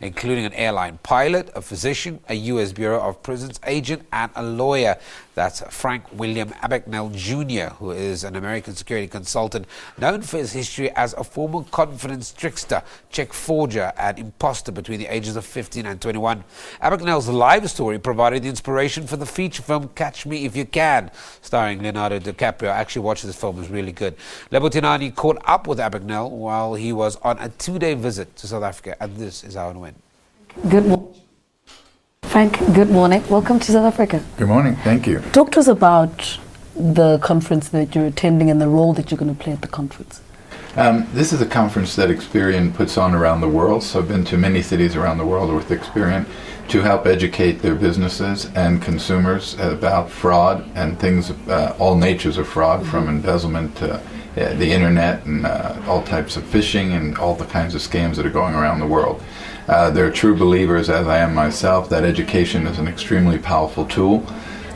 including an airline pilot, a physician, a U.S. Bureau of Prisons agent, and a lawyer. That's Frank William Abagnale Jr., who is an American security consultant known for his history as a former confidence trickster, check forger, and impostor between the ages of 15 and 21. Abagnale's life story provided the inspiration for the feature film Catch Me If You Can, starring Leonardo Dicaprio. I actually watched this film, it was really good. Lebo Thinane caught up with Abagnale while he was on a 2-day visit to South Africa, and this is how it went. Good morning. Frank, good morning. Welcome to South Africa. Good morning. Thank you. Talk to us about the conference that you're attending and the role that you're going to play at the conference. This is a conference that Experian puts on around the world, so I've been to many cities around the world with Experian to help educate their businesses and consumers about fraud and things, all natures of fraud, from embezzlement to the internet and all types of phishing and all the kinds of scams that are going around the world. They're true believers, as I am myself, that education is an extremely powerful tool.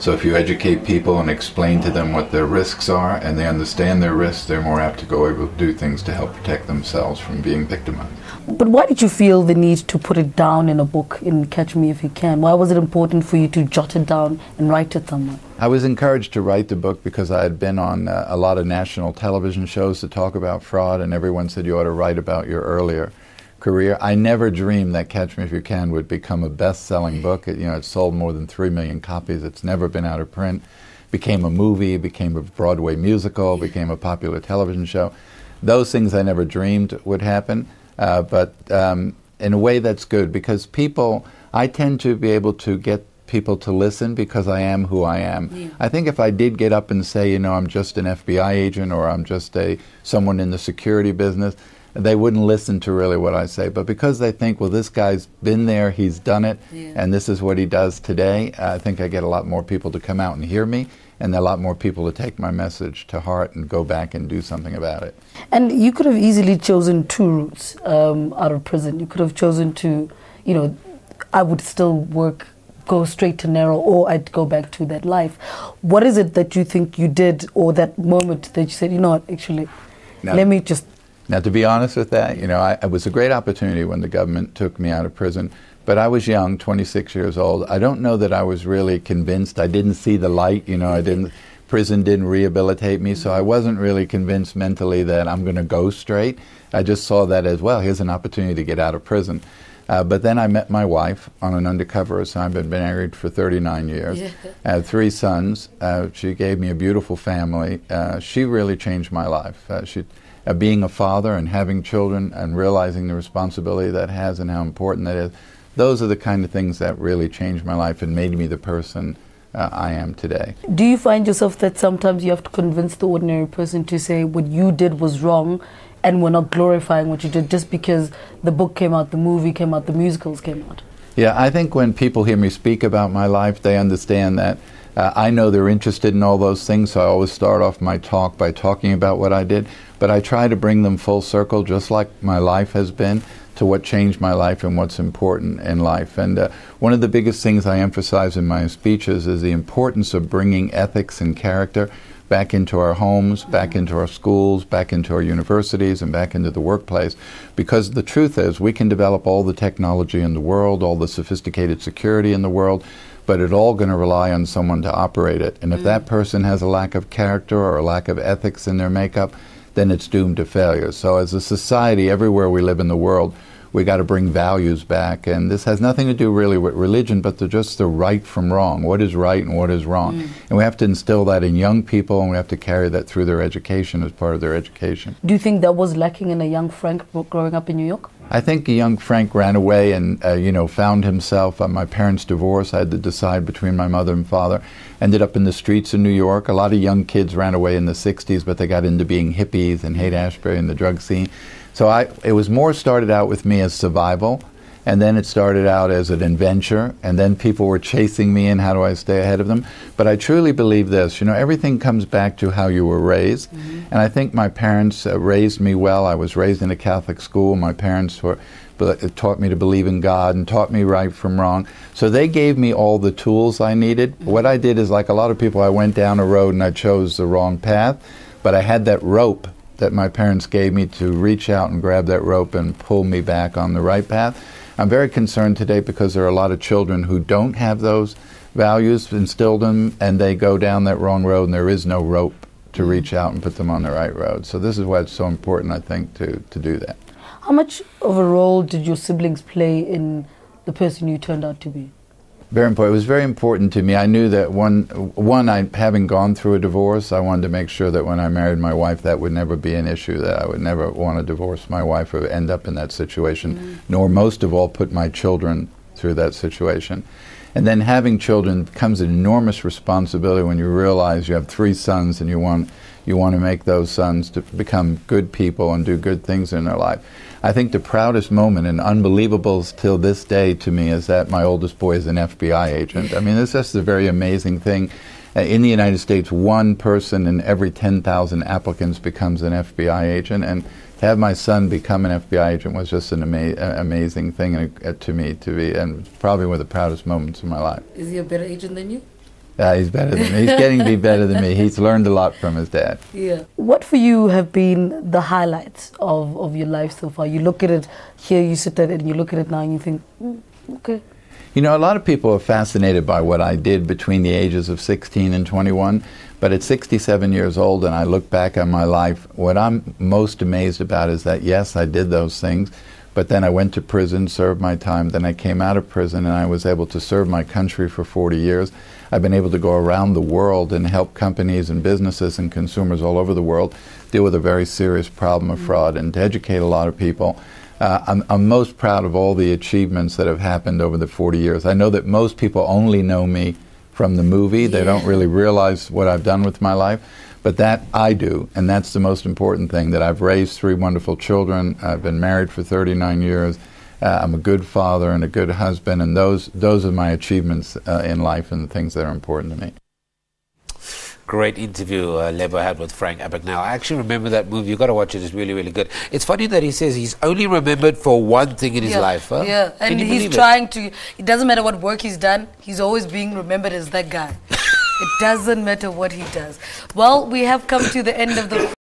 So if you educate people and explain to them what their risks are and they understand their risks, they're more apt to go able to do things to help protect themselves from being victimized. But why did you feel the need to put it down in a book, in Catch Me If You Can? Why was it important for you to jot it down and write it somewhere? I was encouraged to write the book because I had been on a lot of national television shows to talk about fraud, and everyone said you ought to write about your earlier career. I never dreamed that Catch Me If You Can would become a best-selling book. It sold more than 3 million copies. It's never been out of print. Became a movie, became a Broadway musical, became a popular television show. Those things I never dreamed would happen, but in a way that's good because I tend to be able to get people to listen because I am who I am. Yeah. I think if I did get up and say, I'm just an FBI agent or I'm just someone in the security business, they wouldn't listen to really what I say. But because they think, well, this guy's been there, he's done it, and this is what he does today, I think I get a lot more people to come out and hear me, and a lot more people to take my message to heart and go back and do something about it. And you could have easily chosen 2 routes out of prison. You could have chosen to, I would still go straight to narrow, or I'd go back to that life. What is it that you think you did, or that moment that you said, what, actually, let me just... Now, to be honest with that, it was a great opportunity when the government took me out of prison, but I was young, 26 years old. I don't know that I was really convinced. I didn't see the light, prison didn't rehabilitate me, so I wasn't really convinced mentally that I'm going to go straight. I just saw that as, well, here's an opportunity to get out of prison. But then I met my wife on an undercover assignment. I'd been married for 39 years. Yeah. I had 3 sons. She gave me a beautiful family. She really changed my life. Being a father and having children and realizing the responsibility that has and how important that is, those are the kind of things that really changed my life and made me the person I am today. Do you find yourself that sometimes you have to convince the ordinary person to say what you did was wrong and we're not glorifying what you did just because the book came out, the movie came out, the musicals came out? Yeah, I think when people hear me speak about my life, they understand that I know they're interested in all those things, so I always start off my talk by talking about what I did, but I try to bring them full circle, just like my life has been, to what changed my life and what's important in life. And one of the biggest things I emphasize in my speeches is the importance of bringing ethics and character back into our homes, back into our schools, back into our universities, and back into the workplace. Because the truth is, we can develop all the technology in the world, all the sophisticated security in the world, but it's all going to rely on someone to operate it. And if that person has a lack of character or a lack of ethics in their makeup, then it's doomed to failure. So as a society, everywhere we live in the world, we got to bring values back. And this has nothing to do really with religion, but just the right from wrong. What is right and what is wrong? And we have to instill that in young people, and we have to carry that through their education as part of their education. Do you think that was lacking in a young Frank growing up in New York? I think a young Frank ran away and, found himself. My parents' divorce, I had to decide between my mother and father. Ended up in the streets of New York. A lot of young kids ran away in the 60s, but they got into being hippies and Haight-Ashbury and the drug scene. So it was more started out with me as survival, and then it started out as an adventure, and then people were chasing me and how do I stay ahead of them. But I truly believe this, everything comes back to how you were raised. And I think my parents raised me well. I was raised in a Catholic school. My parents taught me to believe in God and taught me right from wrong. So they gave me all the tools I needed. What I did is, like a lot of people, I went down a road and I chose the wrong path, but I had that rope that my parents gave me to reach out and grab that rope and pull me back on the right path. I'm very concerned today because there are a lot of children who don't have those values instilled in them, and they go down that wrong road, and there is no rope to reach out and put them on the right road. So this is why it's so important, I think, to do that. How much of a role did your siblings play in the person you turned out to be? Very important. It was very important to me. I knew that having gone through a divorce, I wanted to make sure that when I married my wife, that would never be an issue, that I would never want to divorce my wife or end up in that situation, nor most of all put my children through that situation. And then having children becomes an enormous responsibility when you realize you have 3 sons and you want to make those sons to become good people and do good things in their life. I think the proudest moment and unbelievable till this day to me is that my oldest boy is an FBI agent. I mean, this is a very amazing thing. In the United States, 1 person in every 10,000 applicants becomes an FBI agent, and to have my son become an FBI agent was just an amazing thing to me to be, and probably one of the proudest moments of my life. Is he a better agent than you? He's better than me. He's getting to be better than me. He's learned a lot from his dad. Yeah. What for you have been the highlights of your life so far? You look at it here, you sit there and you look at it now and you think, okay. You know, a lot of people are fascinated by what I did between the ages of 16 and 21, but at 67 years old and I look back on my life, what I'm most amazed about is that, yes, I did those things, but then I went to prison, served my time, then I came out of prison and I was able to serve my country for 40 years. I've been able to go around the world and help companies and businesses and consumers all over the world deal with a very serious problem of fraud and to educate a lot of people. I'm most proud of all the achievements that have happened over the 40 years. I know that most people only know me from the movie. They don't really realize what I've done with my life. But that I do, and that's the most important thing, that I've raised 3 wonderful children. I've been married for 39 years. I'm a good father and a good husband, and those are my achievements in life and the things that are important to me. Great interview Lebo had with Frank Abagnale. I actually remember that movie. You've got to watch it. It's really, really good. It's funny that he says he's only remembered for one thing in his life. Huh? Yeah, and he's trying to, it doesn't matter what work he's done, he's always being remembered as that guy. It doesn't matter what he does. Well, we have come to the end of the